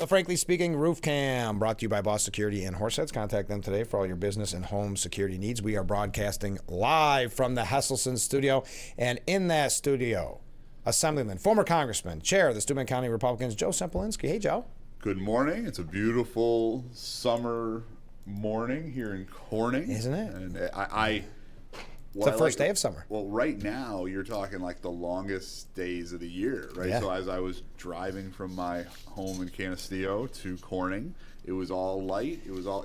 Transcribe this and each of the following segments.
Frankly Speaking Roof Cam, brought to you by Boss Security in Horseheads. Contact them today for all your business and home security needs. We are broadcasting live from the Hesselson studio, and in that studio, Assemblyman, former Congressman, Chair of the Steuben County Republicans, Joe Sempolinski. Hey, Joe. Good morning. It's a beautiful summer morning here in Corning. Isn't it? And It's the first day of summer. Well, right now you're talking like the longest days of the year, right? Yeah. So as I was driving from my home in Canisteo to Corning, it was all light. It was all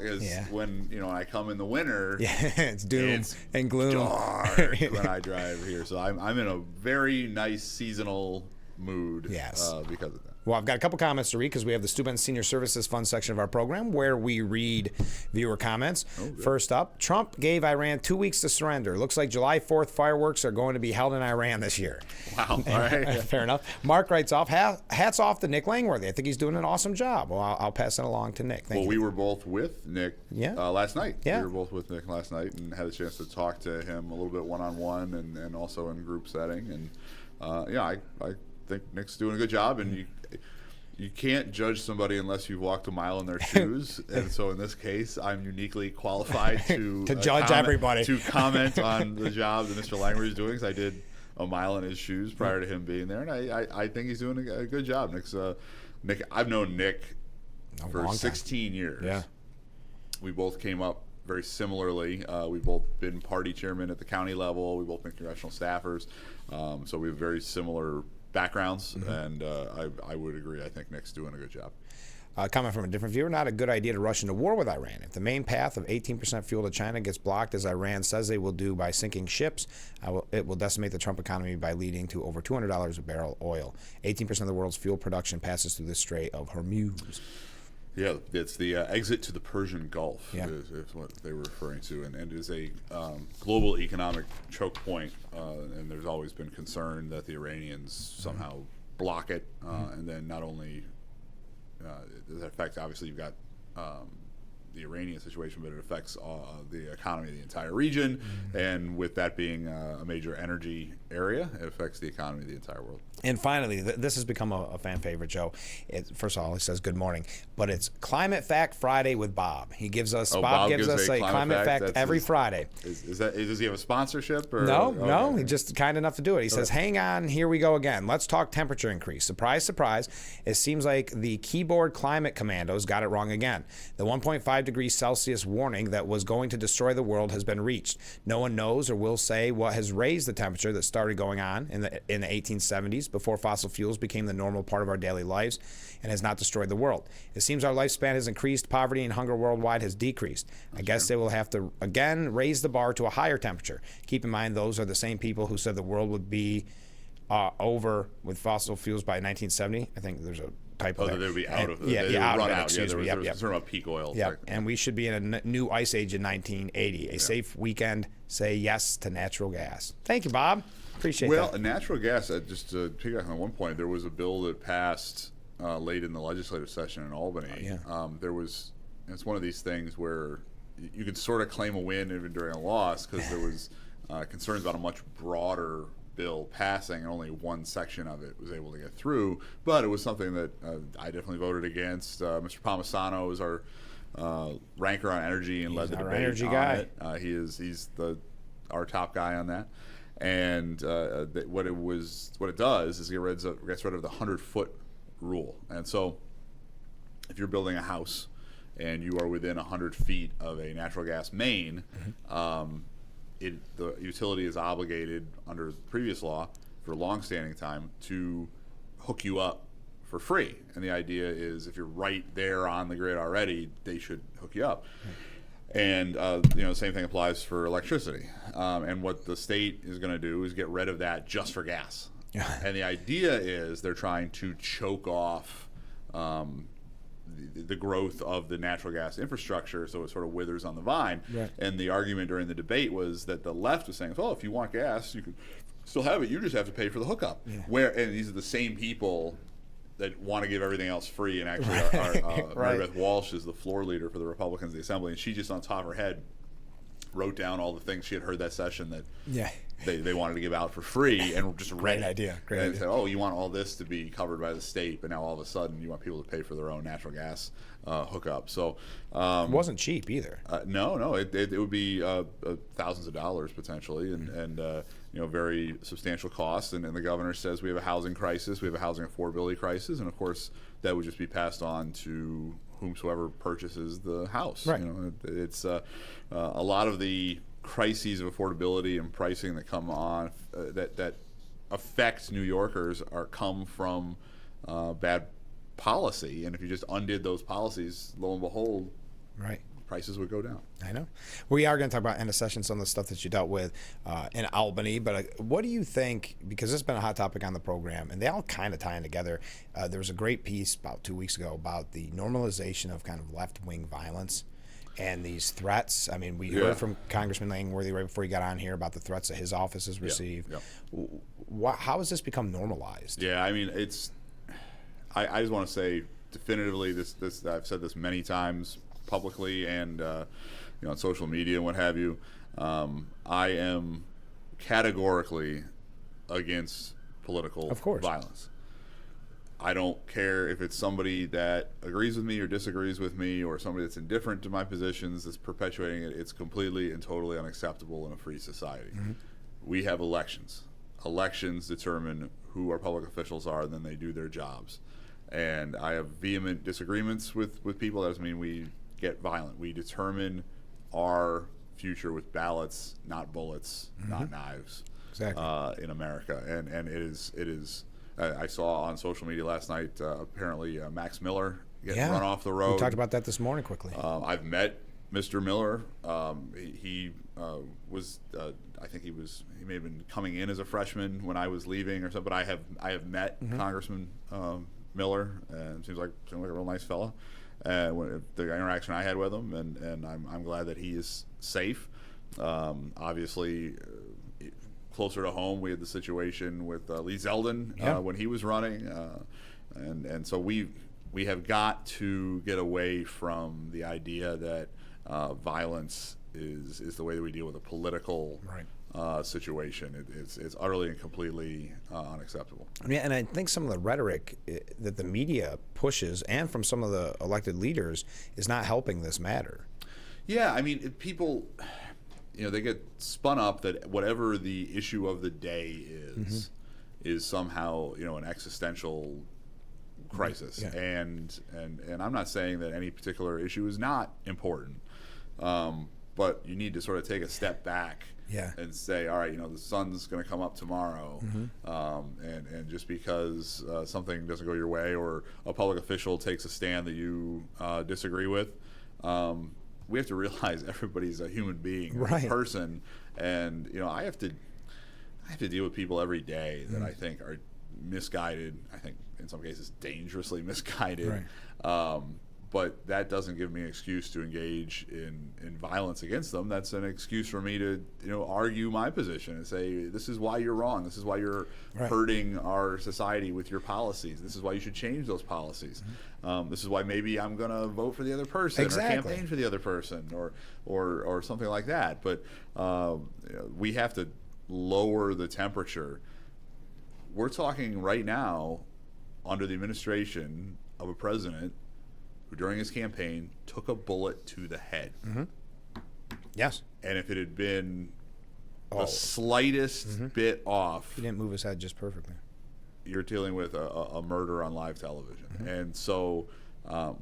when I come in the winter. Yeah, it's doom and gloom. Dark when I drive here. So I'm in a very nice seasonal mood. Yes. Because of that. Well, I've got a couple comments to read because we have the Steuben Senior Services Fund section of our program where we read viewer comments. First up, Trump gave Iran 2 weeks to surrender. Looks like July 4th fireworks are going to be held in Iran this year. Wow. All right. Fair enough. Mark writes off, hats off to Nick Langworthy. I think he's doing an awesome job. Well, I'll pass it along to Nick. Thank you. We were both with Nick last night. Yeah. We were both with Nick last night and had a chance to talk to him a little bit one-on-one and also in group setting. And, I think Nick's doing a good job. And you can't judge somebody unless you've walked a mile in their shoes, and so in this case, I'm uniquely qualified to judge everybody, to comment on the job that Mr. Langworthy is doing. Because I did a mile in his shoes prior to him being there, and I think he's doing a good job. Nick, I've known Nick for 16 years. Yeah, we both came up very similarly. We've both been party chairman at the county level. We've both been congressional staffers, so we have very similar backgrounds, and I would agree. I think Nick's doing a good job. Comment from a different viewer: not a good idea to rush into war with Iran. If the main path of 18% fuel to China gets blocked, as Iran says they will do by sinking ships, it will decimate the Trump economy by leading to over $200 a barrel oil. 18% of the world's fuel production passes through the Strait of Hormuz. Yeah, it's the exit to the Persian Gulf is what they were referring to, and it is a global economic choke point, and there's always been concern that the Iranians somehow block it, and then not only does that affect, obviously you've got the Iranian situation, but it affects the economy of the entire region, and with that being a major energy area, it affects the economy of the entire world. And finally, this has become a fan favorite, Joe. First of all, he says good morning, but it's Climate Fact Friday with Bob. He gives us Bob gives us a climate fact every Friday. Does he have a sponsorship? Or? No, he's just kind enough to do it. He says, hang on, here we go again. Let's talk temperature increase. Surprise, surprise. It seems like the keyboard climate commandos got it wrong again. The 1.5 degrees Celsius warning that was going to destroy the world has been reached. No one knows or will say what has raised the temperature that started going on in the 1870s before fossil fuels became the normal part of our daily lives and has not destroyed the world. It seems our lifespan has increased, poverty and hunger worldwide has decreased. I guess they will have to again raise the bar to a higher temperature. Keep in mind those are the same people who said the world would be over with fossil fuels by 1970. I think there's a typo there. They would be out of it. Out of it. Excuse me. There was concern about peak oil. Yeah, and we should be in a new ice age in 1980. A safe weekend. Say yes to natural gas. Thank you, Bob. Appreciate that. Well, natural gas, just to pick up on one point, there was a bill that passed late in the legislative session in Albany. It's one of these things where you can sort of claim a win even during a loss because there was concerns about a much broader bill passing, and only one section of it was able to get through. But it was something that I definitely voted against. Mr. Palmisano is our ranker on energy and led the debate energy on guy. it. He's our top guy on that. And what it does is it gets rid of the 100-foot rule. And so if you're building a house and you are within 100 feet of a natural gas main, the utility is obligated under previous law for a long-standing time to hook you up for free. And the idea is if you're right there on the grid already, they should hook you up. And the same thing applies for electricity. And what the state is going to do is get rid of that just for gas. And the idea is they're trying to choke off the growth of the natural gas infrastructure, so it sort of withers on the vine. Right. And the argument during the debate was that the left was saying, well, if you want gas, you can still have it. You just have to pay for the hookup. Yeah. And these are the same people that want to give everything else free. And actually, Mary Beth Walsh is the floor leader for the Republicans in the Assembly, and she just on top of her head wrote down all the things she had heard that session that they wanted to give out for free and just Great rent it. idea. Great and idea. said, oh, you want all this to be covered by the state, but now all of a sudden you want people to pay for their own natural gas hookup. So It wasn't cheap either. no, it would be thousands of dollars potentially, and very substantial costs. And the governor says we have a housing crisis, we have a housing affordability crisis, and of course that would just be passed on to whomsoever purchases the house. Right. It's a lot of the crises of affordability and pricing that come on that affect New Yorkers come from bad policy, and if you just undid those policies, lo and behold, Right. prices would go down. I know. We are going to talk about end of session, some of the stuff that you dealt with in Albany. But what do you think, because this has been a hot topic on the program, and they all kind of tie in together. There was a great piece about 2 weeks ago about the normalization of kind of left-wing violence and these threats. I mean, we heard from Congressman Langworthy right before he got on here about the threats that his office has received. How has this become normalized? Yeah, I mean, I just want to say definitively, this I've said this many times publicly and on social media and what have you. I am categorically against political violence. I don't care if it's somebody that agrees with me or disagrees with me, or somebody that's indifferent to my positions that's perpetuating it. It's completely and totally unacceptable in a free society. Mm-hmm. We have elections. Elections determine who our public officials are, and then they do their jobs. And I have vehement disagreements with people. That doesn't mean we get violent. We determine our future with ballots, not bullets, not knives. Exactly. In America, and it is. I saw on social media last night apparently Max Miller getting run off the road. We talked about that this morning quickly. I've met Mr. Miller. He was I think he may have been coming in as a freshman when I was leaving or something. But I have met Congressman Miller, and seems like a real nice fellow. The interaction I had with him, and I'm glad that he is safe. Obviously, closer to home, we had the situation with Lee Zeldin when he was running, and so we have got to get away from the idea that violence is the way that we deal with a political situation. It's utterly and completely unacceptable. Yeah, and I think some of the rhetoric that the media pushes, and from some of the elected leaders, is not helping this matter. Yeah, I mean, people, they get spun up that whatever the issue of the day is somehow, an existential crisis. Yeah. And I'm not saying that any particular issue is not important, but you need to sort of take a step back. And say, all right, the sun's going to come up tomorrow, and just because something doesn't go your way, or a public official takes a stand that you disagree with, we have to realize everybody's a human being, a person, and I have to deal with people every day that I think are misguided. I think in some cases dangerously misguided. But that doesn't give me an excuse to engage in violence against them. That's an excuse for me to argue my position and say, this is why you're wrong. This is why you're hurting our society with your policies. This is why you should change those policies. This is why maybe I'm going to vote for the other person or campaign for the other person or something like that. But we have to lower the temperature. We're talking right now under the administration of a president who during his campaign took a bullet to the head. Yes. And if it had been the slightest bit off, he didn't move his head just perfectly. You're dealing with a murder on live television. And so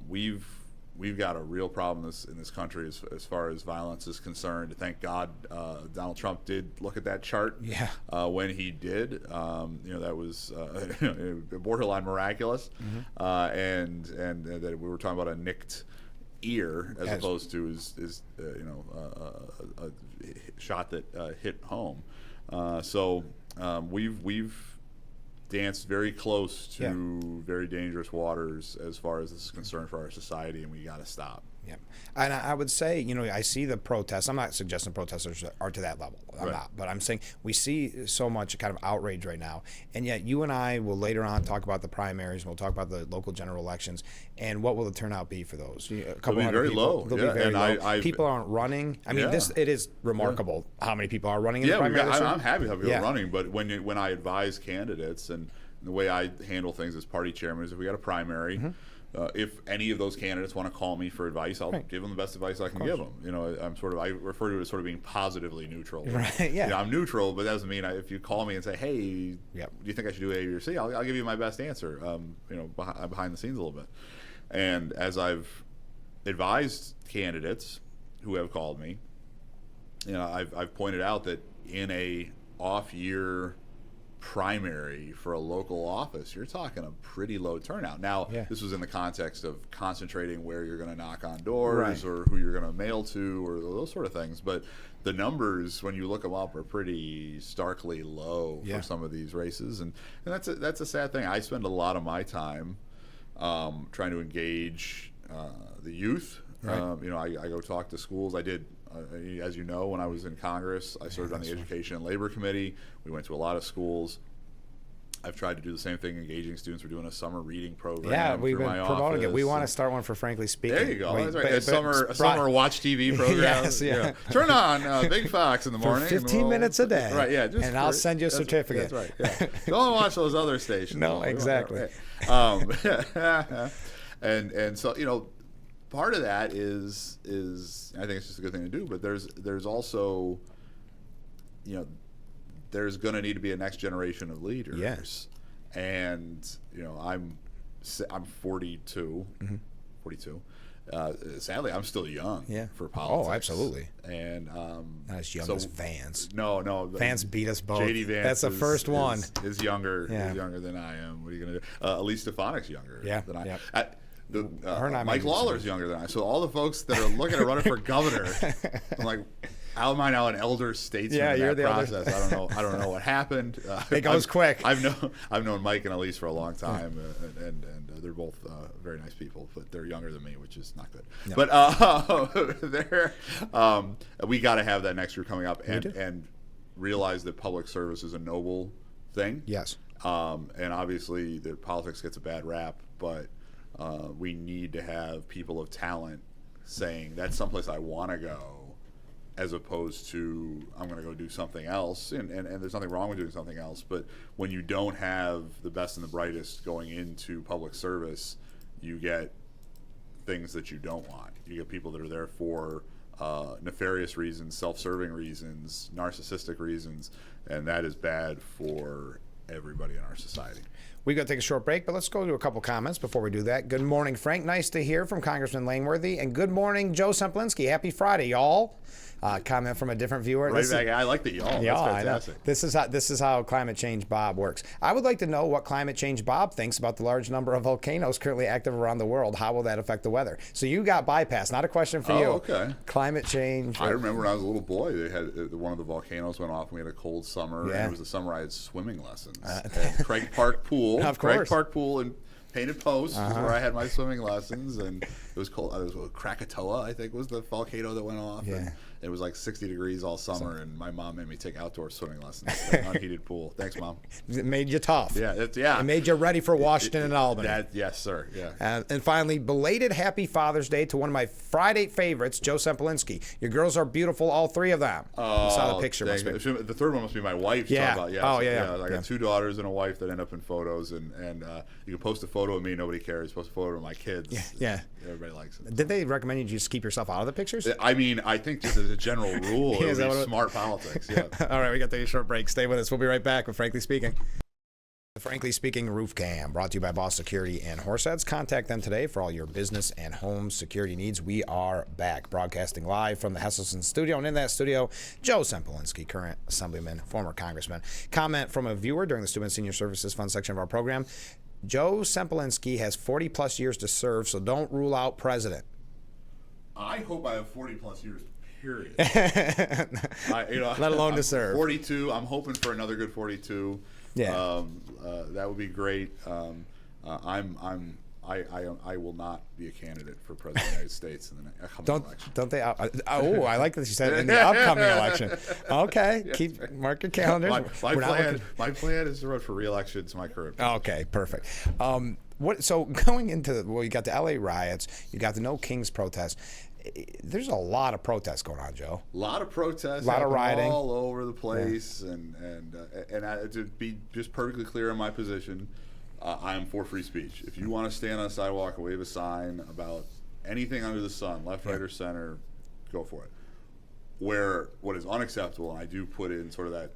we've got a real problem in this country as far as violence is concerned. Thank God Donald Trump did look at that chart when he did. That was borderline miraculous. And that we were talking about a nicked ear as opposed to a shot that hit home. So we've danced very close to very dangerous waters as far as this is concerned for our society, and we got to stop. Yep. And I would say, I see the protests. I'm not suggesting protesters are to that level. I'm not. But I'm saying we see so much kind of outrage right now. And yet you and I will later on talk about the primaries. And we'll talk about the local general elections. And what will the turnout be for those? A couple They'll be very low. They'll be very low. People aren't running. I mean, it is remarkable how many people are running in the primary. I'm happy how people are running. But when I advise candidates, and the way I handle things as party chairman is if we got a primary, if any of those candidates want to call me for advice, I'll give them the best advice I can give them. I refer to it as sort of being positively neutral. Right. Yeah. I'm neutral, but that doesn't mean if you call me and say, "Hey, do you think I should do A, B, or C?" I'll give you my best answer. Behind the scenes a little bit. And as I've advised candidates who have called me, I've pointed out that in a off-year primary for a local office, you're talking a pretty low turnout. Now, this was in the context of concentrating where you're going to knock on doors or who you're going to mail to or those sort of things. But the numbers, when you look them up, are pretty starkly low for some of these races. And that's a sad thing. I spend a lot of my time trying to engage the youth. I go talk to schools. I did. As you know, when I was in Congress, I served on the Education and Labor Committee. We went to a lot of schools. I've tried to do the same thing, engaging students. We're doing a summer reading program. Yeah, we've been promoting it. We want to start one for Frankly Speaking. There you go. That's right. A summer watch TV program. Yes, yeah. Turn on Big Fox in the morning. For 15 minutes a day. Right, yeah. And I'll send you a certificate. That's right, yeah. Don't watch those other stations. No, exactly. And so, part of that is I think it's just a good thing to do, but there's also, there's going to need to be a next generation of leaders. Yes. And I'm 42. 42. Sadly, I'm still young for politics. Oh, absolutely. And not as young as Vance. No. Vance beat us both. JD Vance. That's the first one. Is younger. Yeah. Is younger than I am. What are you going to do? Elise Stefanik's younger than I. Yeah. Mike Lawler's younger than I. So all the folks that are looking at running for governor, I'm like, how am I now an elder statesman in that process? I don't know what happened. It goes quick. I've known Mike and Elise for a long time, and they're both very nice people, but they're younger than me, which is not good. No. But we got to have that next year coming up, and realize that public service is a noble thing. Yes. And obviously, the politics gets a bad rap, but we need to have people of talent saying that's someplace I want to go, as opposed to I'm going to go do something else. And there's nothing wrong with doing something else, but when you don't have the best and the brightest going into public service, you get things that you don't want. You get people that are there for nefarious reasons, self-serving reasons, narcissistic reasons, and that is bad for everybody in our society. We got to take a short break, but let's go to a couple comments before we do that. Good morning, Frank. Nice to hear from Congressman Langworthy. And good morning, Joe Sempolinski. Happy Friday, y'all. Comment from a different viewer. Right back. I like the y'all. That's fantastic. This is how Climate Change Bob works. I would like to know what Climate Change Bob thinks about the large number of volcanoes currently active around the world. How will that affect the weather? So you got bypassed. Not a question for you. Okay. Climate change. I remember when I was a little boy, they had one of the volcanoes went off, and we had a cold summer. Yeah. And it was the summer I had swimming lessons at Craig Park Pool. Of course. Craig Park Pool in Painted Post is where I had my swimming lessons, and it was cold. It was Krakatoa, I think, was the volcano that went off. Yeah. And it was like 60 degrees all summer, and my mom made me take outdoor swimming lessons at an unheated pool. Thanks, Mom. It made you tough. Yeah, It made you ready for Washington and Albany. Yes, sir. Yeah. And finally, belated Happy Father's Day to one of my Friday favorites, Joe Sempolinski. Your girls are beautiful, all three of them. Oh, you saw the picture. The third one must be my wife. Yeah. I got 2 daughters and a wife that end up in photos, and you can post a photo of me, nobody cares. Post a photo of my kids. Yeah. Everybody likes it. Did they recommend you just keep yourself out of the pictures? I mean, I think just as a general rule, it would be smart politics. Yeah. All right, we got to take a short break. Stay with us. We'll be right back with Frankly Speaking. The Frankly Speaking Roof Cam, brought to you by Boss Security and Horseheads. Contact them today for all your business and home security needs. We are back, broadcasting live from the Hesselson studio. And in that studio, Joe Sempolinski, current Assemblyman, former Congressman. Comment from a viewer during the Student Senior Services Fund section of our program. Joe Sempolinski has 40-plus years to serve, so don't rule out president. I hope I have 40-plus years, period. Let alone to serve. 42. I'm hoping for another good 42. Yeah. That would be great. I'm I will not be a candidate for president of the United States in the upcoming election. Don't they? I like that you said in the upcoming election. Okay, mark your calendars. My plan is to run for re-election to my current. Okay, perfect. So going into you got the LA riots, you got the No Kings protest. There's a lot of protests going on, Joe. A lot of protests, a lot of rioting all over the place, and to be just perfectly clear on my position, I am for free speech. If you want to stand on a sidewalk and wave a sign about anything under the sun, left, right, or center, go for it. What is unacceptable, and I do put in sort of that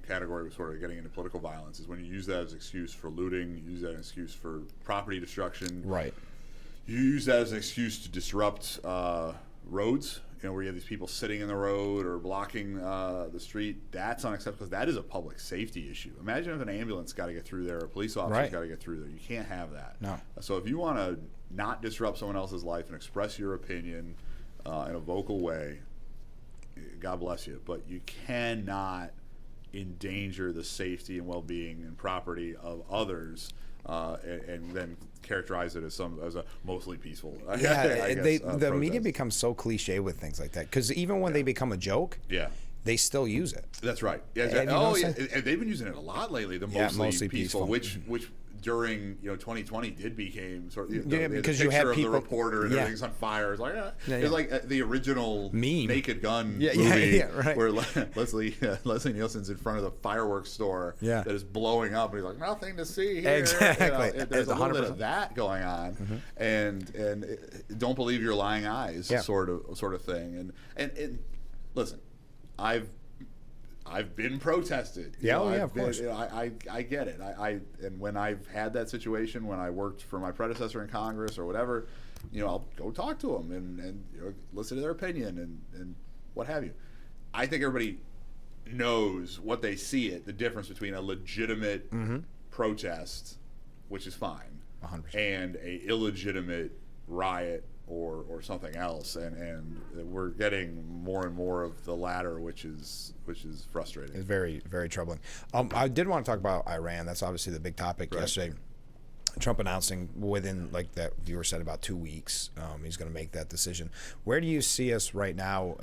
category of sort of getting into political violence, is when you use that as an excuse for looting, you use that as an excuse for property destruction. Right. You use that as an excuse to disrupt roads, where you have these people sitting in the road or blocking the street. That's unacceptable because that is a public safety issue. Imagine if an ambulance got to get through there, or a police officer's got to get through there. You can't have that. No. So if you want to not disrupt someone else's life and express your opinion in a vocal way, God bless you. But you cannot endanger the safety and well-being and property of others and then characterize it as a mostly peaceful. The media becomes so cliche with things like that because even when they become a joke, they still use it. That's right. Yeah, and they've been using it a lot lately. The mostly peaceful, which during 2020 became sort of because the you had of people, the reporter and everything's on fire. It's like it's like the original meme Naked Gun movie right. where Leslie Nielsen's in front of the fireworks store that is blowing up and he's like, nothing to see here. Exactly. There's a little bit of that going on, and don't believe your lying eyes sort of thing. And listen, I've been protested. Of course. I get it. And when I've had that situation, when I worked for my predecessor in Congress or whatever, I'll go talk to them and listen to their opinion and what have you. I think everybody knows what they see the difference between a legitimate protest, which is fine, 100%. and a illegitimate riot or something else, and we're getting more and more of the latter, which is frustrating. It's very, very troubling. I did want to talk about Iran. That's obviously the big topic yesterday. Trump announcing within, like that viewer said, about 2 weeks, he's going to make that decision. Where do you see us right now?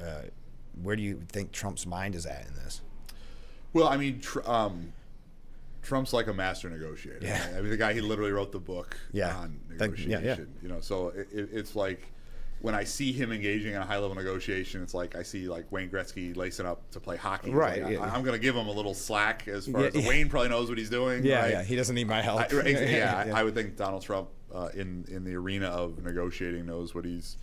Where do you think Trump's mind is at in this? Well, I mean, Trump's like a master negotiator. Yeah. I mean, the guy, he literally wrote the book on negotiation. So it's like when I see him engaging in a high-level negotiation, it's like I see like Wayne Gretzky lacing up to play hockey. Right. Like, I'm going to give him a little slack as far as Wayne probably knows what he's doing. Yeah, right? yeah. He doesn't need my help. I would think Donald Trump in the arena of negotiating knows what he's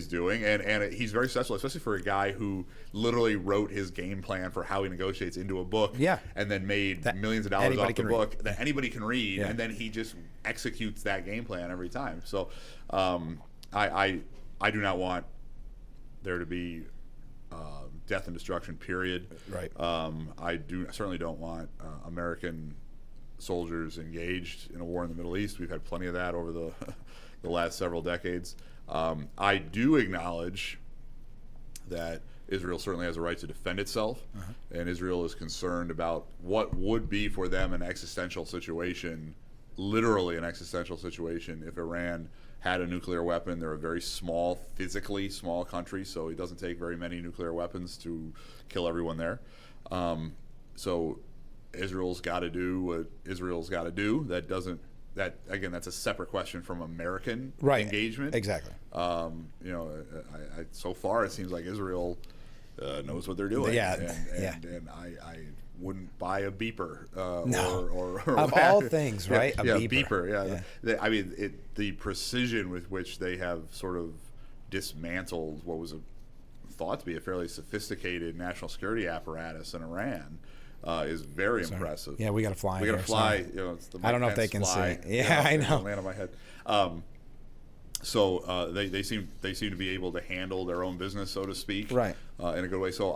doing, and he's very successful, especially for a guy who literally wrote his game plan for how he negotiates into a book, and then made millions of dollars off the book that anybody can read, and then he just executes that game plan every time. So I do not want there to be death and destruction, period. Right. I certainly don't want American soldiers engaged in a war in the Middle East. We've had plenty of that over the last several decades. I do acknowledge that Israel certainly has a right to defend itself, and Israel is concerned about what would be for them an existential situation, literally an existential situation, if Iran had a nuclear weapon. They're a very physically small country, so it doesn't take very many nuclear weapons to kill everyone there. So Israel's got to do what Israel's got to do. That's a separate question from American engagement. Exactly. So far it seems like Israel knows what they're doing. And I wouldn't buy a beeper. Or of all things, right? A beeper. I mean, the precision with which they have sort of dismantled what was thought to be a fairly sophisticated national security apparatus in Iran. Is very impressive. Yeah, we got to fly. We got to fly. It's the I don't know if they can see. Yeah, I know. Land on my head. So they seem to be able to handle their own business, so to speak, right? In a good way. So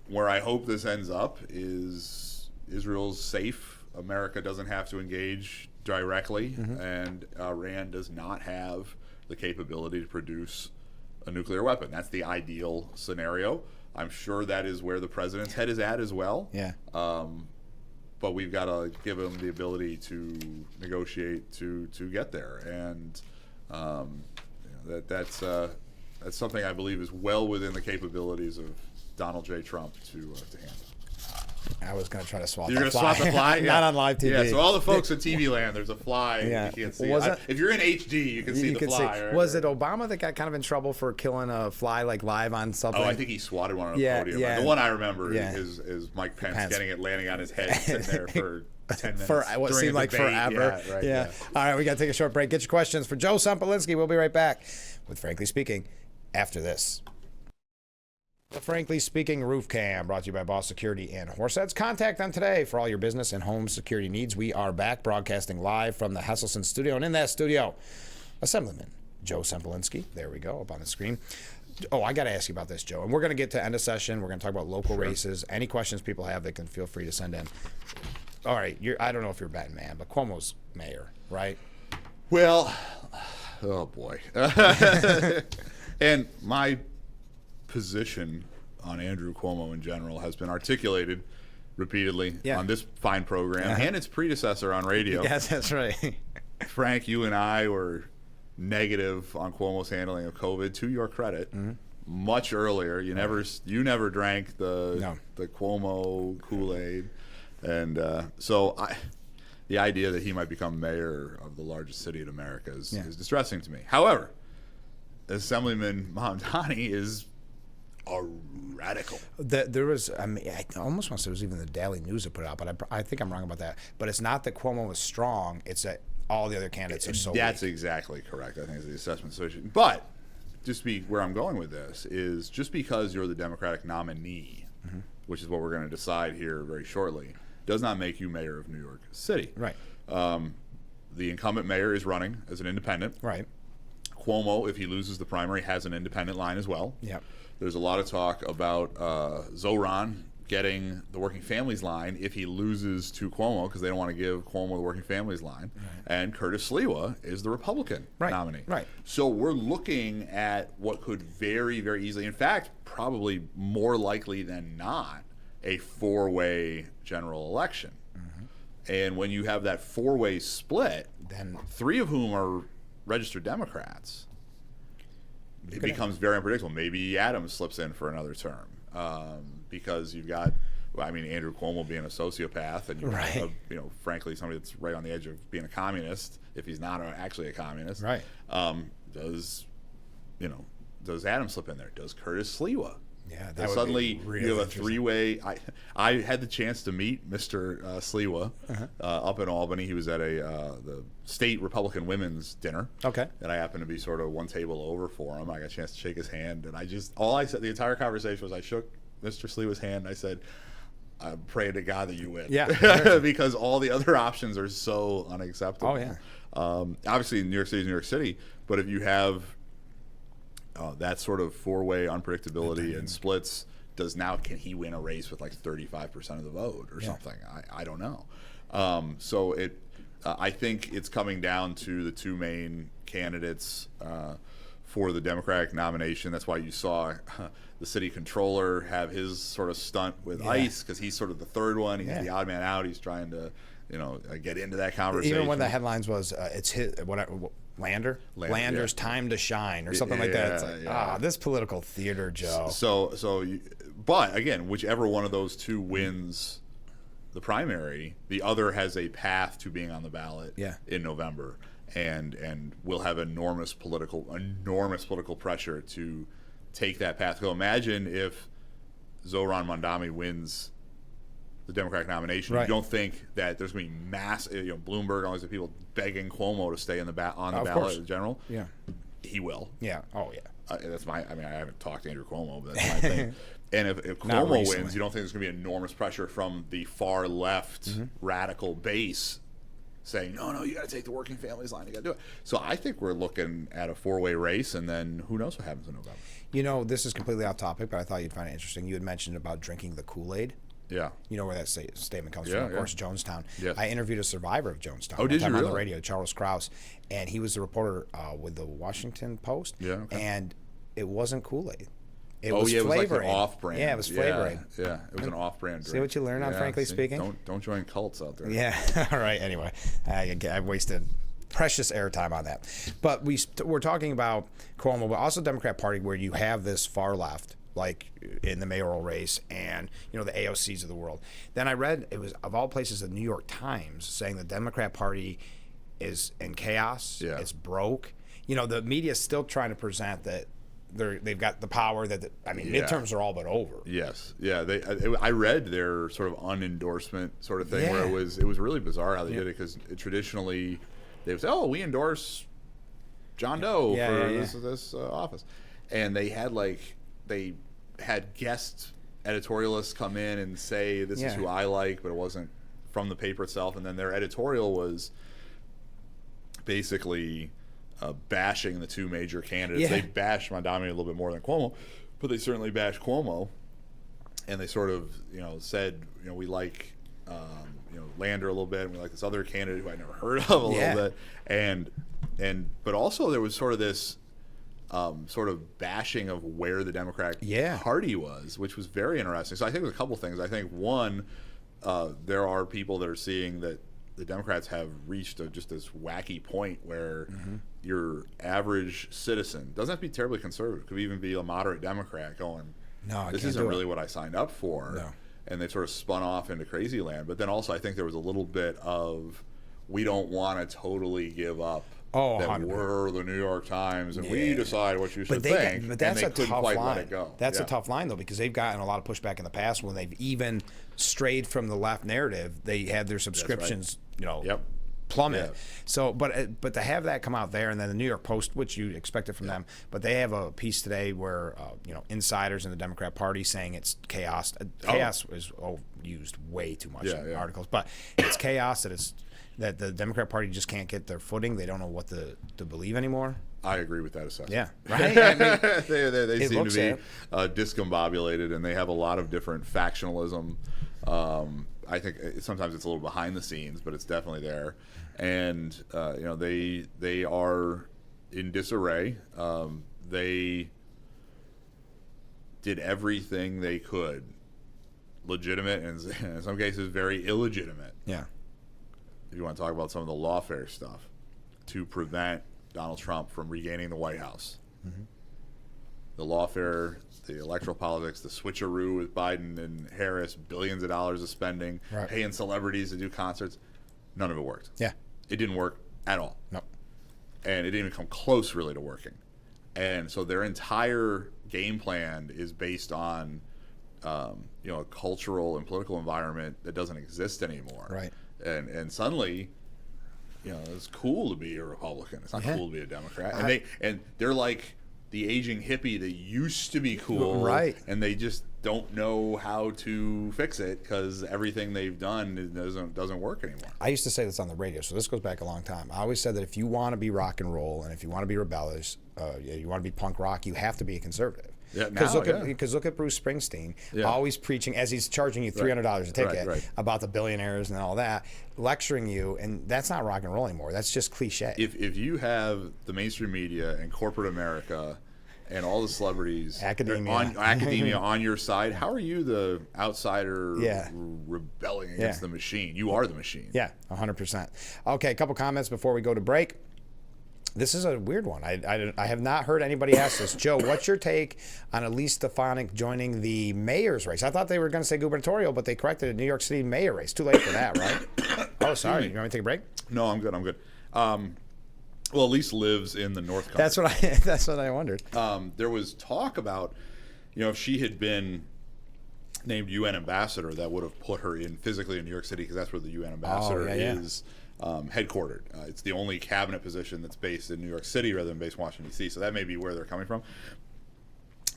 where I hope this ends up is Israel's safe. America doesn't have to engage directly, and Iran does not have the capability to produce a nuclear weapon. That's the ideal scenario. I'm sure that is where the president's head is at as well. Yeah. but we've got to give him the ability to negotiate to get there, and that's something I believe is well within the capabilities of Donald J. Trump to handle. I was going to try to swap You're the fly. You're going to swap the fly? Yeah. Not on live TV. Yeah, so all the folks in TV land, there's a fly Yeah. you can't see. Was it? If you're in HD, you can see the fly. Right? Was it Obama that got kind of in trouble for killing a fly like live on something? Oh, I think he swatted one on a podium. Yeah. The one I remember Yeah. is Mike Pence getting it landing on his head, sitting there for 10 minutes. For what during seemed a like debate. forever. Yeah, right, yeah. All right, we got to take a short break. Get your questions for Joe Sempolinski. We'll be right back with Frankly Speaking after this. The Frankly Speaking Roof Cam, brought to you by Boss Security and Horseheads. Contact them today for all your business and home security needs. We are back broadcasting live from the Hesselson studio, and in that studio, Assemblyman Joe Sempolinski. There we go, up on the screen. Oh, I got to ask you about this, Joe. And we're going to get to end of session. We're going to talk about local races. Any questions people have, they can feel free to send in. All right, I don't know if you're a betting man, but Cuomo's mayor, right? Well, oh boy. And my position on Andrew Cuomo in general has been articulated repeatedly on this fine program and its predecessor on radio. Yes, that's right. Frank, you and I were negative on Cuomo's handling of COVID, to your credit, much earlier. You never drank the Cuomo Kool-Aid, and so the idea that he might become mayor of the largest city in America is distressing to me. However, Assemblyman Mamdani is a radical. There was, I almost want to say it was even the Daily News that put it out, but I think I'm wrong about that. But it's not that Cuomo was strong; it's that all the other candidates are so That's weak. exactly correct. I think is the assessment association. But where I'm going with this is just because you're the Democratic nominee, which is what we're going to decide here very shortly, does not make you mayor of New York City. Right. The incumbent mayor is running as an independent. Right. Cuomo, if he loses the primary, has an independent line as well. Yeah. There's a lot of talk about Zoran getting the Working Families line if he loses to Cuomo, because they don't want to give Cuomo the Working Families line. Right. And Curtis Sliwa is the Republican nominee. Right. So we're looking at what could very, very easily, in fact, probably more likely than not, a four-way general election. And when you have that four-way split, then three of whom are registered Democrats, it becomes very unpredictable. Maybe Adams slips in for another term because you've got, Andrew Cuomo being a sociopath, and frankly, somebody that's right on the edge of being a communist, if he's not actually a communist. Right. Does Adams slip in there? Does Curtis Sliwa? Yeah, that suddenly really you have a three-way. I had the chance to meet Mr. Sliwa up in Albany. He was at the state Republican women's dinner. Okay. And I happened to be sort of one table over for him. I got a chance to shake his hand, and all I said the entire conversation was I shook Mr. Sliwa's hand. And I said, "I'm praying to God that you win." Yeah. Because all the other options are so unacceptable. Oh yeah. Obviously, New York City is New York City, but if you have that sort of four-way unpredictability and splits, can he win a race with like 35% of the vote or something? I don't know. So I think it's coming down to the two main candidates for the Democratic nomination. That's why you saw the city controller have his sort of stunt with ICE, because he's sort of the third one. He's the odd man out. He's trying to get into that conversation. Even when the headlines was it's his Lander's time to shine or something like that. It's like, this political theater, Joe. But again, whichever one of those two wins the primary, the other has a path to being on the ballot in November, and will have enormous political pressure to take that path. So imagine if Zoran Mamdani wins the Democratic nomination. You don't think that there's going to be massive, Bloomberg, all these people begging Cuomo to stay on the ballot in general? Yeah. He will. Yeah. Oh, yeah. That's I haven't talked to Andrew Cuomo, but that's my thing. And if Cuomo wins, you don't think there's going to be enormous pressure from the far left radical base saying, no, you got to take the Working Families line. You got to do it. So I think we're looking at a four-way race, and then who knows what happens in November. This is completely off topic, but I thought you'd find it interesting. You had mentioned about drinking the Kool-Aid. Yeah. You know where that statement comes from, of course, Jonestown. Yes. I interviewed a survivor of Jonestown. Oh, did you really? On the radio, Charles Krause, and he was the reporter with the Washington Post. Yeah, okay. And it wasn't Kool-Aid. It Oh, was yeah, it was like Flavor an Aid. off-brand. Yeah, it was Flavor Aid. Yeah, it was an off-brand drink. See what you learn on Frankly Speaking? Don't join cults out there. Yeah. All right. Anyway, I wasted precious airtime on that. But we're talking about Cuomo, but also Democrat Party, where you have this far left, like in the mayoral race, and the AOCs of the world. Then I read, it was of all places, the New York Times saying the Democrat Party is in chaos. Yeah. It's broke. The media is still trying to present that they've got the power that midterms are all but over. Yes, yeah. I read their sort of unendorsement sort of thing where it was really bizarre how they did it, because traditionally they would say, "Oh, we endorse John Doe for this office," and they had guest editorialists come in and say, "This is who I like," but it wasn't from the paper itself, and then their editorial was basically bashing the two major candidates. They bashed Mondami a little bit more than Cuomo, but they certainly bashed Cuomo, and they sort of said we like Lander a little bit, and we like this other candidate who I'd never heard of a little bit, but also there was sort of this sort of bashing of where the Democratic Party was, which was very interesting. So I think there's a couple things. I think one, there are people that are seeing that the Democrats have reached just this wacky point where your average citizen doesn't have to be terribly conservative, could even be a moderate Democrat going, no, this isn't really what I signed up for. No. And they sort of spun off into crazy land. But then also I think there was a little bit of, we don't want to totally give up that 100%. We're the New York Times and we decide what you should think. But that's and they a tough quite line. Let it go. That's a tough line, though, because they've gotten a lot of pushback in the past when they've even strayed from the left narrative. They had their subscriptions, plummet. Yeah. So, but to have that come out there, and then the New York Post, which you expected from them, but they have a piece today where insiders in the Democrat Party saying it's chaos. Chaos is used way too much in articles, but it's chaos that the Democrat Party just can't get their footing. They don't know what to believe anymore. I agree with that assessment. Yeah, right. I mean, they seem to be discombobulated, and they have a lot of different factionalism. I think sometimes it's a little behind the scenes, but it's definitely there. And they are in disarray. They did everything they could, legitimate and in some cases very illegitimate. Yeah. If you want to talk about some of the lawfare stuff, to prevent Donald Trump from regaining the White House. The lawfare, the electoral politics, the switcheroo with Biden and Harris, billions of dollars of spending, paying celebrities to do concerts, none of it worked. Yeah. It didn't work at all. No. And it didn't even come close really to working. And so their entire game plan is based on a cultural and political environment that doesn't exist anymore. Right. And suddenly, it's cool to be a Republican. It's not cool to be a Democrat. And they're like the aging hippie that used to be cool, right? And they just don't know how to fix it because everything they've done doesn't work anymore. I used to say this on the radio, so this goes back a long time. I always said that if you want to be rock and roll and if you want to be rebellious, you want to be punk rock, you have to be a conservative. Yeah, because look at Bruce Springsteen, always preaching as he's charging you $300 a ticket about the billionaires and all that, lecturing you, and that's not rock and roll anymore. That's just cliche. If you have the mainstream media and corporate America and all the celebrities, academia on your side, how are you the outsider rebelling against the machine? You are the machine. Yeah, 100%. Okay, a couple comments before we go to break. This is a weird one. I have not heard anybody ask this. Joe, what's your take on Elise Stefanik joining the mayor's race? I thought they were going to say gubernatorial, but they corrected it. New York City mayor race. Too late for that, right? Oh, sorry. You want me to take a break? No, I'm good. Well, Elise lives in the North Country. That's what I wondered. There was talk about, if she had been named UN ambassador, that would have put her physically in New York City, because that's where the UN ambassador is. Headquartered. It's the only cabinet position that's based in New York City rather than based in Washington, D.C., so that may be where they're coming from.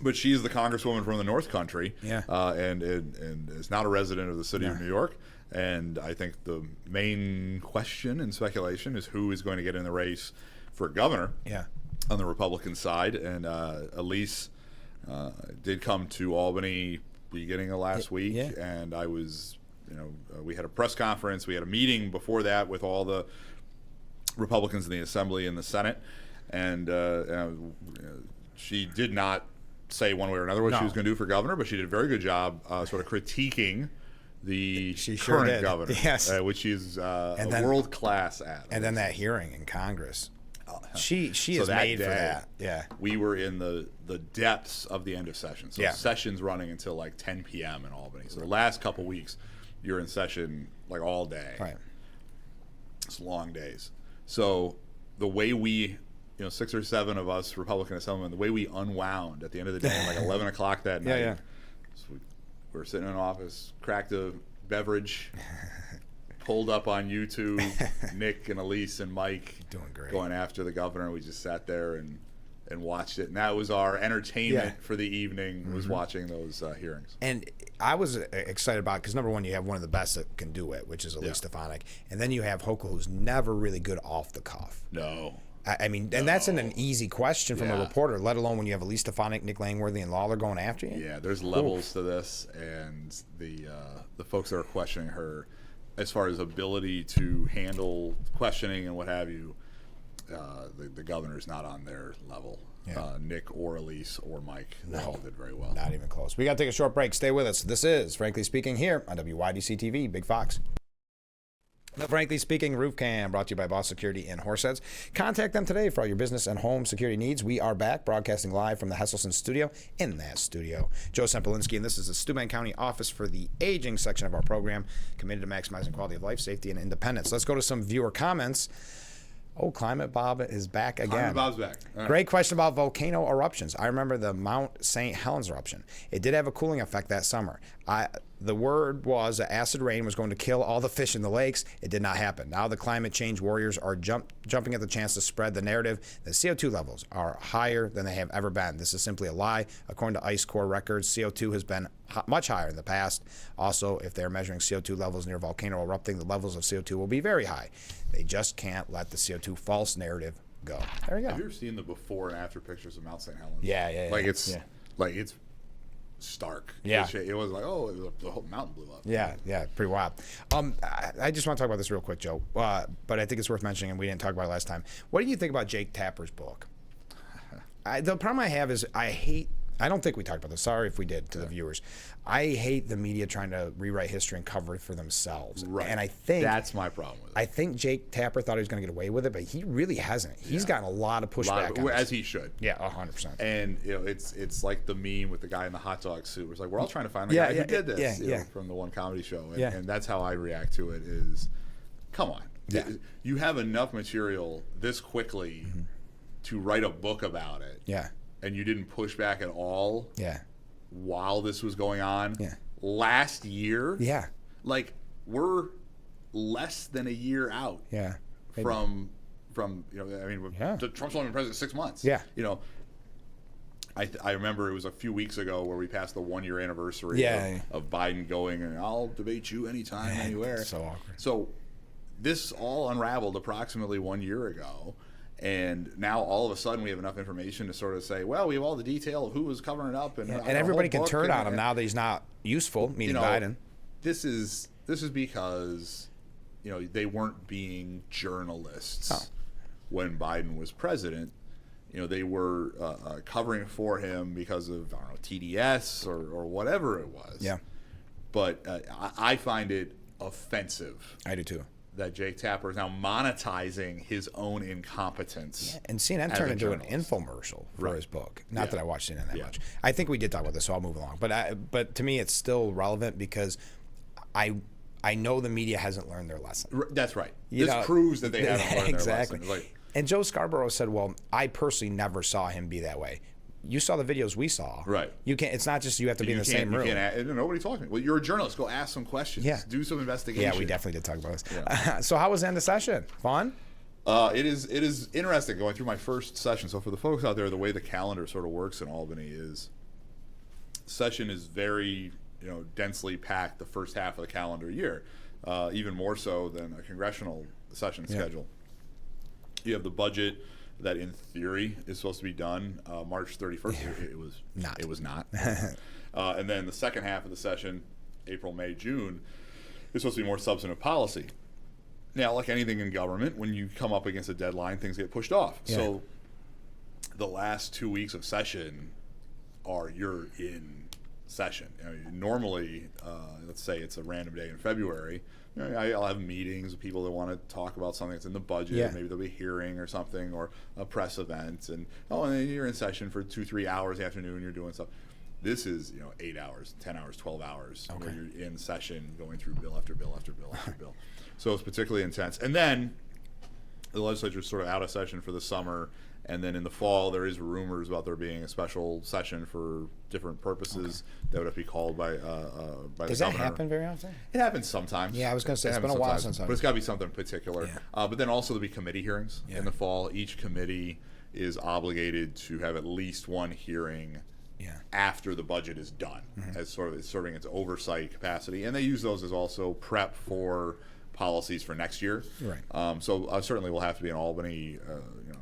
But she's the congresswoman from the North Country, and is not a resident of the city of New York. And I think the main question and speculation is who is going to get in the race for governor on the Republican side. And Elise did come to Albany beginning of last week, and I was... we had a press conference. We had a meeting before that with all the Republicans in the Assembly and the Senate, and she did not say one way or another what No. she was going to do for governor, but she did a very good job sort of critiquing the She sure current did. governor, Yes. which she's And then- world class at. And then that hearing in Congress. She is that made for day, that. Yeah. We were in the depths of the end of session. So Yeah. session's running until like 10 p.m. in Albany. So the last couple weeks, you're in session like all day. Right. It's long days. So the way we, 6 or 7 of us Republican Assemblymen, the way we unwound at the end of the day, like 11 o'clock that night. Yeah. So we were sitting in an office, cracked a beverage, pulled up on YouTube, Nick and Elise and Mike Doing great. going after the governor. We just sat there and watched it. And that was our entertainment for the evening, was watching those hearings. And I was excited about it because, number one, you have one of the best that can do it, which is Elise Stefanik. And then you have Hochul, who's never really good off the cuff. No. I mean, and that's an easy question from a Yeah. reporter, let alone when you have Elise Stefanik, Nick Langworthy, and Lawler going after you. Yeah, there's levels to this, and the folks that are questioning her, as far as ability to handle questioning and what have you, the governor's not on their level. Yeah. Nick or Elise or Mike, they all did very well. Not even close. We got to take a short break. Stay with us. This is Frankly Speaking here on WYDC TV, Big Fox. The Frankly Speaking Roof Cam, brought to you by Boss Security in Horseheads. Contact them today for all your business and home security needs. We are back, broadcasting live from the Hesselson studio. In that studio, Joe Sempolinski, and this is the Steuben County Office for the Aging section of our program, committed to maximizing quality of life, safety, and independence. Let's go to some viewer comments. Oh, Climate Bob is back again. Climate Bob's back. All right. Great question about volcano eruptions. I remember the Mount St. Helens eruption. It did have a cooling effect that summer. The word was that acid rain was going to kill all the fish in the lakes. It did not happen. Now the climate change warriors are jumping at the chance to spread the narrative that CO2 levels are higher than they have ever been. This is simply a lie. According to Ice Core records, CO2 has been much higher in the past. Also, if they're measuring CO2 levels near a volcano erupting, the levels of CO2 will be very high. They just can't let the CO2 false narrative go. There you go. Have you ever seen the before and after pictures of Mount St. Helens? Yeah. Like it's stark. Yeah. It was like, the whole mountain blew up. Yeah, pretty wild. I just want to talk about this real quick, Joe, but I think it's worth mentioning, and we didn't talk about it last time. What do you think about Jake Tapper's book? The problem I have is I don't think we talked about this. Sorry if we did to the viewers. I hate the media trying to rewrite history and cover it for themselves. Right. And I think that's my problem with it. I think Jake Tapper thought he was going to get away with it, but he really hasn't. He's gotten a lot of pushback. As he should. Yeah, 100%. And it's like the meme with the guy in the hot dog suit. It's like we're all trying to find the guy who did this. Yeah. From the one comedy show. And, Yeah. and that's how I react to it. Is come on, you have enough material this quickly to write a book about it. Yeah. And you didn't push back at all. Yeah. While this was going on. Yeah. Last year. Yeah. Like we're less than a year out. Yeah. From Trump's only been president 6 months. Yeah. I remember it was a few weeks ago where we passed the 1 year anniversary of Biden going, and I'll debate you anytime, anywhere. So awkward. So this all unraveled approximately 1 year ago. And now all of a sudden we have enough information to sort of say, well, we have all the detail of who was covering it up. And everybody can turn on him now that he's not useful, meaning Biden. This is because, they weren't being journalists when Biden was president. They were covering for him because of, TDS or whatever it was. Yeah. But I find it offensive. I do too. That Jake Tapper is now monetizing his own incompetence. Yeah, and CNN turned into an infomercial for his book. Not that I watched CNN that much. I think we did talk about this, so I'll move along. But to me, it's still relevant because I know the media hasn't learned their lesson. That's right. This proves that they haven't learned exactly. their lesson. And Joe Scarborough said, well, I personally never saw him be that way. You saw the videos we saw. Right. You can't. It's not just you have to be in the same room. Nobody talking. Well, you're a journalist. Go ask some questions. Yeah. Do some investigation. Yeah, we definitely did talk about this. Yeah. So how was the end of session? Fun? It is interesting going through my first session. So for the folks out there, the way the calendar sort of works in Albany is session is very densely packed the first half of the calendar year, even more so than a congressional session schedule. You have the budget that in theory is supposed to be done March 31st. It was not. It was not. And then the second half of the session, April, May, June, is supposed to be more substantive policy. Now, like anything in government, when you come up against a deadline, things get pushed off. Yeah. So the last 2 weeks of session you're in session. Normally, let's say it's a random day in February. I'll have meetings with people that want to talk about something that's in the budget. Yeah. Maybe there'll be a hearing or something, or a press event, and then you're in session for 2-3 hours afternoon. You're doing stuff. This is 8 hours, 10 hours, 12 hours. Okay. Where you're in session, going through bill after bill after bill after bill. So it's particularly intense. And then the legislature is sort of out of session for the summer. And then in the fall, there is rumors about there being a special session for different purposes that would have to be called by the governor. Does that happen very often? It happens sometimes. Yeah, I was going to say, it's been a while since but it's got to be something particular. Yeah. But then also there'll be committee hearings in the fall. Each committee is obligated to have at least one hearing after the budget is done, as sort of serving its oversight capacity. And they use those as also prep for policies for next year. Right. So certainly we'll have to be in Albany.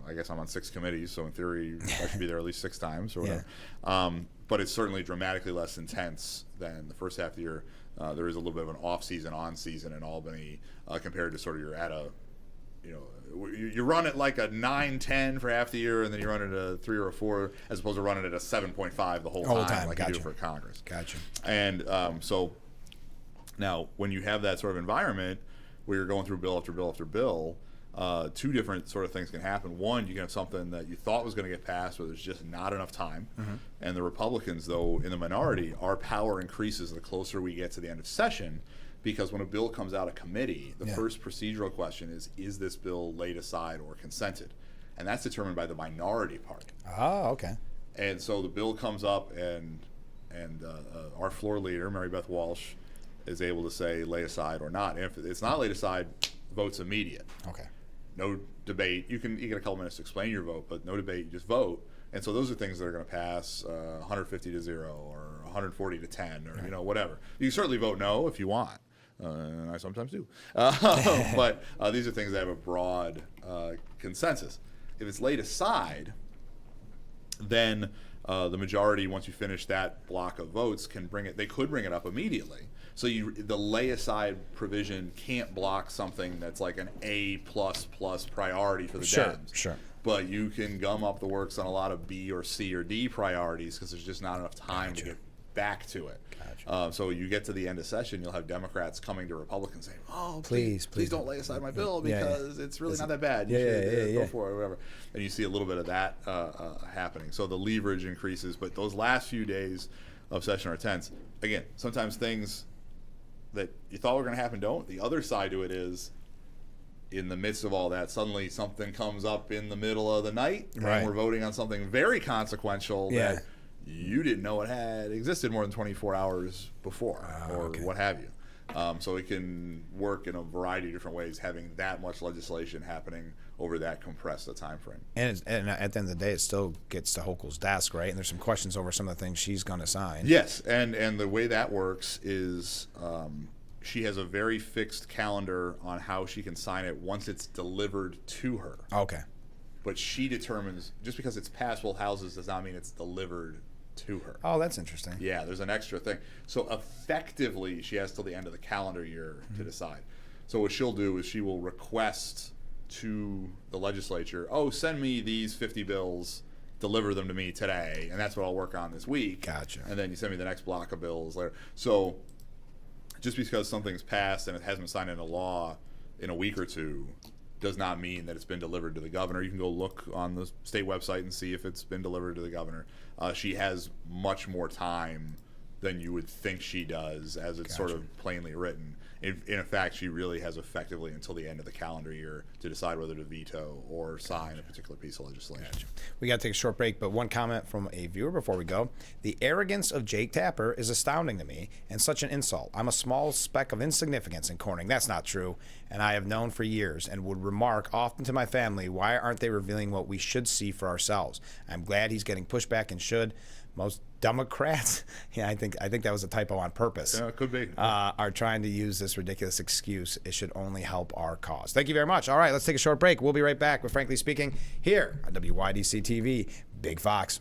I guess I'm on 6 committees, so in theory I should be there at least 6 times or whatever. But it's certainly dramatically less intense than the first half of the year. There is a little bit of an off-season, on-season in Albany compared to sort of you're at a, you run it like a 9-10 for half the year, and then you run it at a 3 or a 4, as opposed to running it at a 7.5 the whole time, like you do for Congress. Gotcha. And so now when you have that sort of environment where you're going through bill after bill after bill, 2 different sort of things can happen. One, you can have something that you thought was going to get passed, but there's just not enough time. And the Republicans, though in the minority, our power increases the closer we get to the end of session, because when a bill comes out of committee, the first procedural question is this bill laid aside or consented? And that's determined by the minority party. Oh, okay. And so the bill comes up, and our floor leader, Mary Beth Walsh, is able to say lay aside or not. And if it's not laid aside, vote's immediate. Okay. No debate. You get a couple minutes to explain your vote, but no debate. You just vote. And so those are things that are going to pass 150 to 0 or 140 to 10 or whatever. You can certainly vote no if you want. And I sometimes do. But these are things that have a broad consensus. If it's laid aside, then the majority, once you finish that block of votes, can bring it. They could bring it up immediately. So the lay aside provision can't block something that's like an A++ priority for the Dems. Sure. But you can gum up the works on a lot of B or C or D priorities because there's just not enough time to get back to it. So you get to the end of session, you'll have Democrats coming to Republicans saying, "Oh, please don't lay aside my bill because it's really not that bad. You should go for it or whatever." And you see a little bit of that happening. So the leverage increases, but those last few days of session are tense. Again, sometimes things that you thought were going to happen don't. The other side to it is, in the midst of all that, suddenly something comes up in the middle of the night, and we're voting on something very consequential that you didn't know it had existed more than 24 hours before, or what have you. So it can work in a variety of different ways, having that much legislation happening over that compressed a time frame. And at the end of the day, it still gets to Hochul's desk, right? And there's some questions over some of the things she's going to sign. Yes, and the way that works is she has a very fixed calendar on how she can sign it once it's delivered to her. Okay. But she determines, just because it's passed both houses does not mean it's delivered to her. Oh, that's interesting. Yeah, there's an extra thing. So effectively, she has till the end of the calendar year to decide. So what she'll do is she will request to the legislature, send me these 50 bills, deliver them to me today, and that's what I'll work on this week. Gotcha. And then you send me the next block of bills later. So just because something's passed and it hasn't been signed into law in a week or two does not mean that it's been delivered to the governor. You can go look on the state website and see if it's been delivered to the governor. She has much more time than you would think she does, as it's sort of plainly written. In fact, she really has effectively until the end of the calendar year to decide whether to veto or sign a particular piece of legislation. We got to take a short break, but one comment from a viewer before we go. The arrogance of Jake Tapper is astounding to me and such an insult. I'm a small speck of insignificance in Corning. That's not true, and I have known for years and would remark often to my family, why aren't they revealing what we should see for ourselves? I'm glad he's getting pushback and should. Most Democrats, I think that was a typo on purpose. Yeah, it could be. Are trying to use this ridiculous excuse. It should only help our cause. Thank you very much. All right, let's take a short break. We'll be right back with Frankly Speaking here on WYDC TV, Big Fox.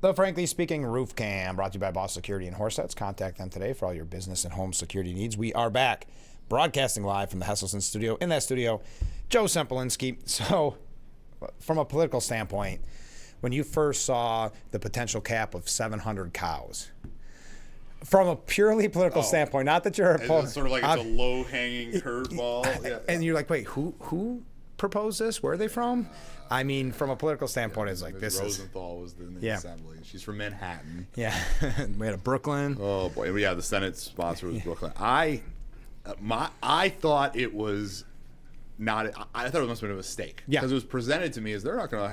The Frankly Speaking Roof Cam, brought to you by Boss Security and Horsets. Contact them today for all your business and home security needs. We are back, broadcasting live from the Hesselson studio. In that studio, Joe Sempolinski. So, from a political standpoint, when you first saw the potential cap of 700 cows? From a purely political standpoint, not that you're opposed. It's sort of like it's a low-hanging curveball. Yeah. And you're like, wait, who proposed this? Where are they from? I mean, from a political standpoint, it's like Ms. this Rosenthal was in the assembly. She's from Manhattan. Yeah, we had a Brooklyn. Oh boy, yeah. The Senate sponsor was Brooklyn. I thought it was not. I thought it must have been a mistake. Yeah, because it was presented to me as they're going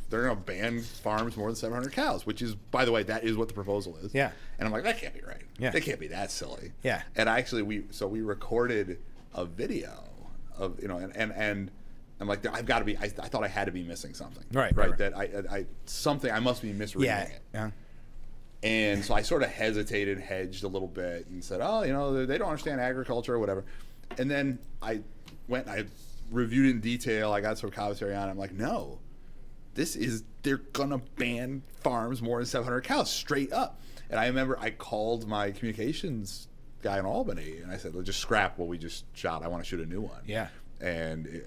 to ban farms more than 700 cows, which is, by the way, that is what the proposal is. Yeah. And I'm like, that can't be right. Yeah. That can't be that silly. Yeah. And actually, we recorded a video of, and I'm like, I've got to be. I thought I had to be missing something. Right. That I must be misreading it. Yeah. And so I sort of hesitated, hedged a little bit, and said, oh, they don't understand agriculture or whatever. And then I reviewed it in detail. I got some commentary on it. I'm like, no, they're going to ban farms more than 700 cows straight up. And I remember I called my communications guy in Albany, and I said, well, just scrap what we just shot. I want to shoot a new one. Yeah. And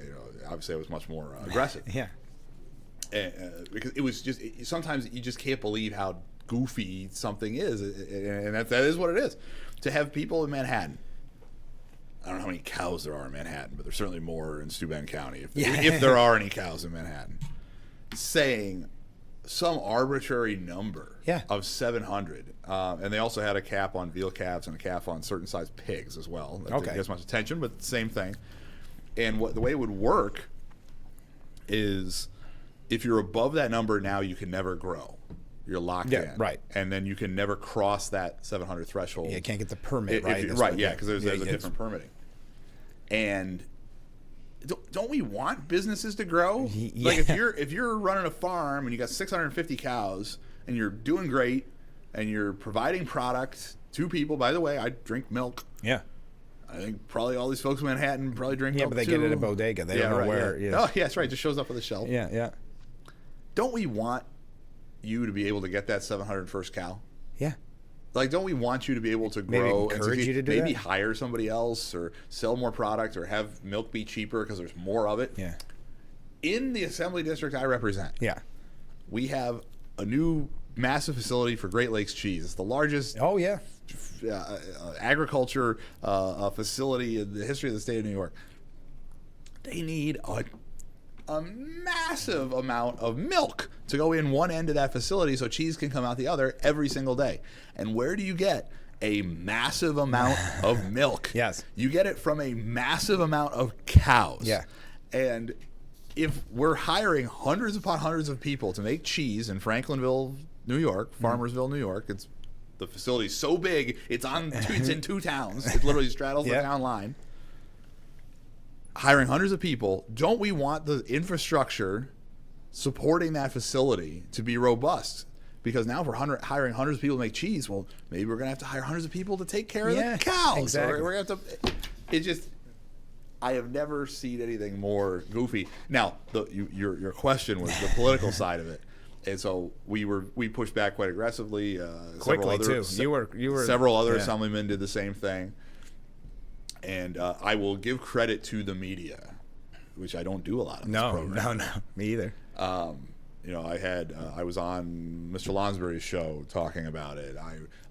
obviously, it was much more aggressive. Yeah. Because it was just sometimes you just can't believe how goofy something is, and that is what it is. To have people in Manhattan, I don't know how many cows there are in Manhattan, but there's certainly more in Steuben County, if there are any cows in Manhattan, saying some arbitrary number of 700, and they also had a cap on veal calves and a cap on certain size pigs as well. That didn't get as much attention, but same thing. And the way it would work is, if you're above that number now, you can never grow. You're locked in. Right. And then you can never cross that 700 threshold. Yeah, you can't get the permit, right? Right, yeah, because there's a different permitting. And don't we want businesses to grow? Yeah. Like if you're running a farm and you got 650 cows and you're doing great and you're providing product to people. By the way, I drink milk. Yeah. I think probably all these folks in Manhattan probably drink milk but they too. get it at a bodega. They don't know where. Yeah. Oh, yeah, that's right. It just shows up on the shelf. Yeah. Don't we want you to be able to get that 701st cow? Yeah. Like, don't we want you to be able to grow? Maybe encourage you to do maybe that? hire somebody else or sell more product or have milk be cheaper because there's more of it. Yeah. In the assembly district I represent, we have a new massive facility for Great Lakes cheese. It's the largest agriculture facility in the history of the state of New York. They need a massive amount of milk to go in one end of that facility so cheese can come out the other every single day. And where do you get a massive amount of milk? Yes. You get it from a massive amount of cows. Yeah. And if we're hiring hundreds upon hundreds of people to make cheese in Franklinville, New York, Farmersville, New York, the facility's so big, it's in two towns. It literally straddles the town line. Hiring hundreds of people, don't we want the infrastructure supporting that facility to be robust? Because now if we're hiring hundreds of people to make cheese, well, maybe we're going to have to hire hundreds of people to take care of the cows. Exactly. Or we're going to have to. It just. I have never seen anything more goofy. Now, your question was the political side of it, and so we pushed back quite aggressively. Quickly too. You were several other assemblymen did the same thing. And I will give credit to the media, which I don't do a lot of. No, me either. I was on Mr. Lonsbury's show talking about it.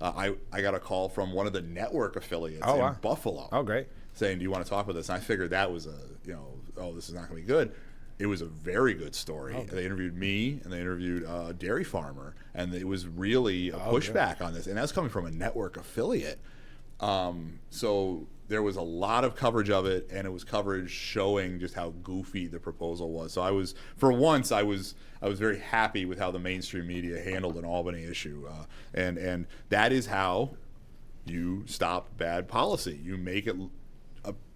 I got a call from one of the network affiliates in Buffalo. Oh, great. Saying, do you want to talk about this? And I figured that was this is not going to be good. It was a very good story. Okay. They interviewed me, and they interviewed a dairy farmer, and it was really a pushback on this. And that's coming from a network affiliate. So there was a lot of coverage of it, and it was coverage showing just how goofy the proposal was. So I was very happy with how the mainstream media handled an Albany issue, and that is how you stop bad policy. You make it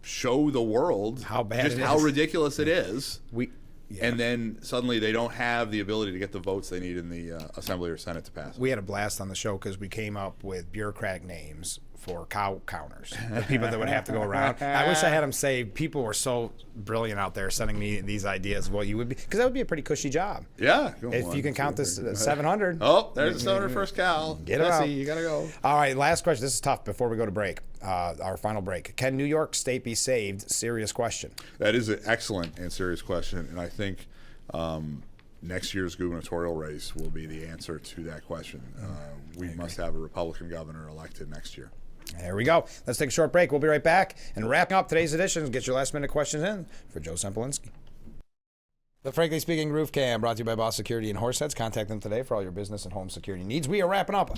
show the world how bad just it how is. ridiculous it is. And then suddenly they don't have the ability to get the votes they need in the Assembly or Senate to pass it. We had a blast on the show because we came up with bureaucratic names for cow counters, the people that would have to go around. I wish I had them say, people were so brilliant out there sending me these ideas of what you would be, because that would be a pretty cushy job. Yeah. If you can count this 700. Oh, there's the 701st cow. Get it out. You got to go. All right, last question. This is tough before we go to break, our final break. Can New York State be saved? Serious question. That is an excellent and serious question, and I think next year's gubernatorial race will be the answer to that question. We must have a Republican governor elected next year. There we go. Let's take a short break. We'll be right back and wrapping up today's edition. Get your last minute questions in for Joe Sempolinski. The Frankly Speaking Roof Cam brought to you by Boss Security and Horseheads. Contact them today for all your business and home security needs. We are wrapping up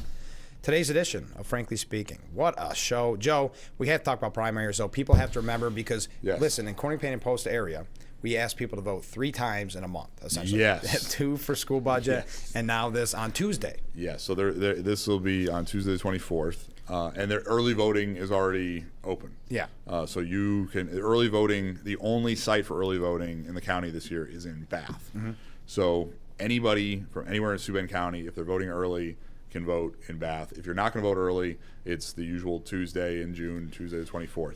today's edition of Frankly Speaking. What a show. Joe, we have to talk about primaries, so people have to remember because, listen, in Corning Pain and Post area, we asked people to vote 3 times in a month, essentially. Yes. 2 for school budget, and now this on Tuesday. Yeah, so this will be on Tuesday the 24th, and their early voting is already open. Yeah. So you can, early voting, the only site for early voting in the county this year is in Bath. Mm-hmm. So anybody from anywhere in Sioux Bend County, if they're voting early, can vote in Bath. If you're not going to vote early, it's the usual Tuesday in June, Tuesday the 24th.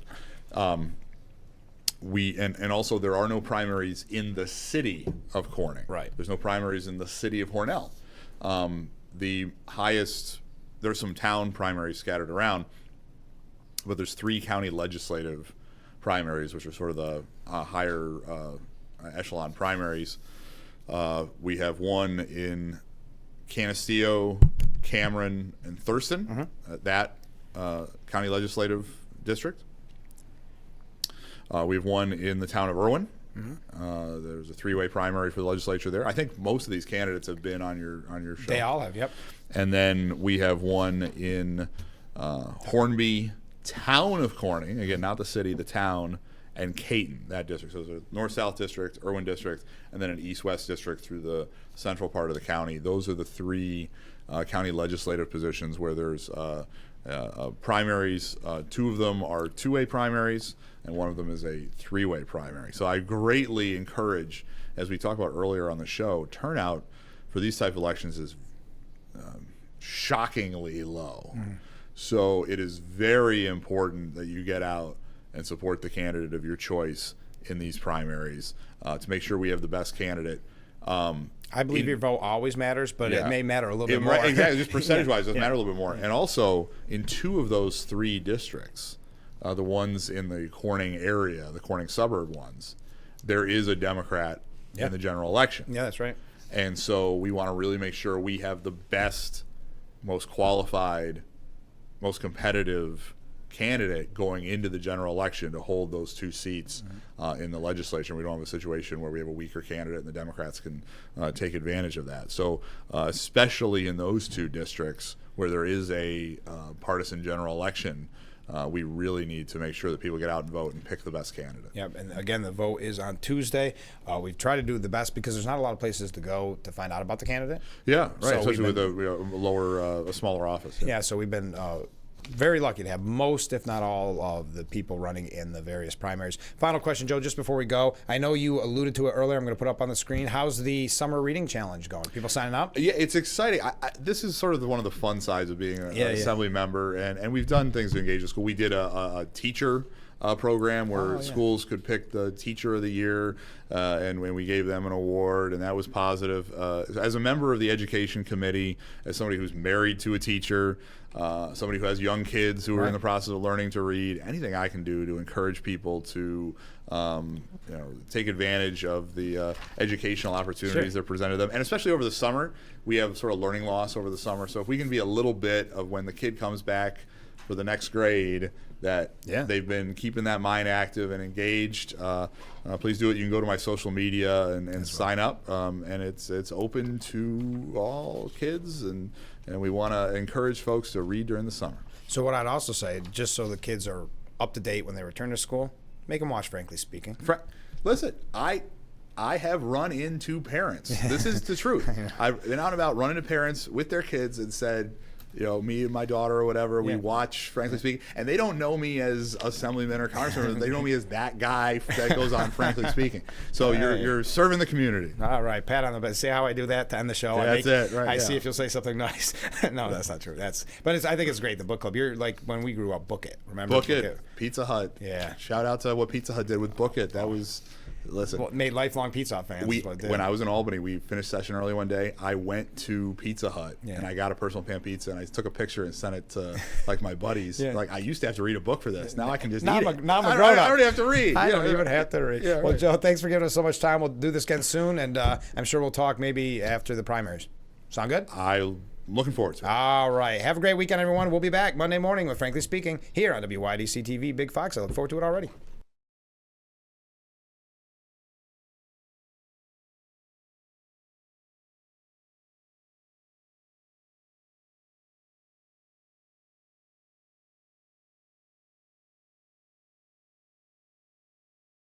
And also there are no primaries in the city of Corning. Right. There's no primaries in the city of Hornell. The highest, there's some town primaries scattered around, but there's 3 county legislative primaries, which are sort of the higher echelon primaries. We have one in Canisteo, Cameron, and Thurston, that county legislative district. We have one in the town of Irwin. There's a 3-way primary for the legislature there. I think most of these candidates have been on your show. They all have, yep. And then we have one in Hornby, town of Corning, again, not the city, the town, and Caton, that district. So there's a north-south district, Irwin district, and then an east-west district through the central part of the county. Those are the 3 county legislative positions where there's primaries. 2 of them are 2-way primaries, and one of them is a 3-way primary. So I greatly encourage, as we talked about earlier on the show, turnout for these type of elections is shockingly low. So it is very important that you get out and support the candidate of your choice in these primaries to make sure we have the best candidate. I believe your vote always matters, but it may matter a little bit more. Exactly, just percentage-wise, it does matter a little bit more. And also, in 2 of those 3 districts, the ones in the Corning area, the Corning suburb ones, there is a Democrat in the general election. Yeah, that's right. And so we want to really make sure we have the best, most qualified, most competitive candidate going into the general election to hold those 2 seats in the legislature. We don't have a situation where we have a weaker candidate and the Democrats can take advantage of that. So especially in those 2 districts where there is a partisan general election, we really need to make sure that people get out and vote and pick the best candidate. Yep, and again, the vote is on Tuesday. We've tried to do the best because there's not a lot of places to go to find out about the candidate. Yeah, right, so especially with a smaller office. Yeah, so we've been very lucky to have most, if not all, of the people running in the various primaries. Final question, Joe, just before we go. I know you alluded to it earlier. I'm going to put up on the screen. How's the summer reading challenge going? People signing up? Yeah, it's exciting. This is sort of one of the fun sides of being an assembly member, and we've done things to engage the school. We did a teacher program where schools could pick the teacher of the year, and when we gave them an award, and that was positive. As a member of the education committee, as somebody who's married to a teacher, somebody who has young kids who are in the process of learning to read, anything I can do to encourage people to take advantage of the educational opportunities that are presented to them, and especially over the summer, we have sort of learning loss over the summer. So if we can be a little bit of when the kid comes back for the next grade, that they've been keeping that mind active and engaged. Please do it. You can go to my social media and sign up, and it's open to all kids, and we want to encourage folks to read during the summer. So what I'd also say, just so the kids are up to date when they return to school, make them watch Frankly Speaking. Listen, I have run into parents. This is the truth. I've been out and about running to parents with their kids and said, me and my daughter or whatever, we watch Frankly Speaking, and they don't know me as Assemblyman or Congressman. They know me as that guy that goes on Frankly Speaking. So you're serving the community. All right, pat on the back. See how I do that to end the show? That's it. Right. I see if you'll say something nice. No, that's not true. I think it's great. The book club. You're like when we grew up. Book It. Remember? Book It. Pizza Hut. Yeah. Shout out to what Pizza Hut did with Book It. That was Listen, made lifelong Pizza Hut fans. When I was in Albany, we finished session early one day. I went to Pizza Hut and I got a personal pan pizza and I took a picture and sent it to like my buddies. Like, I used to have to read a book for this. Now I can just eat it. Now I'm a grown up. I already have to read. I don't even have to read. Yeah, well, right. Joe, thanks for giving us so much time. We'll do this again soon, and I'm sure we'll talk maybe after the primaries. Sound good? I'm looking forward to it. All right. Have a great weekend, everyone. We'll be back Monday morning with Frankly Speaking here on WYDC TV Big Fox. I look forward to it already.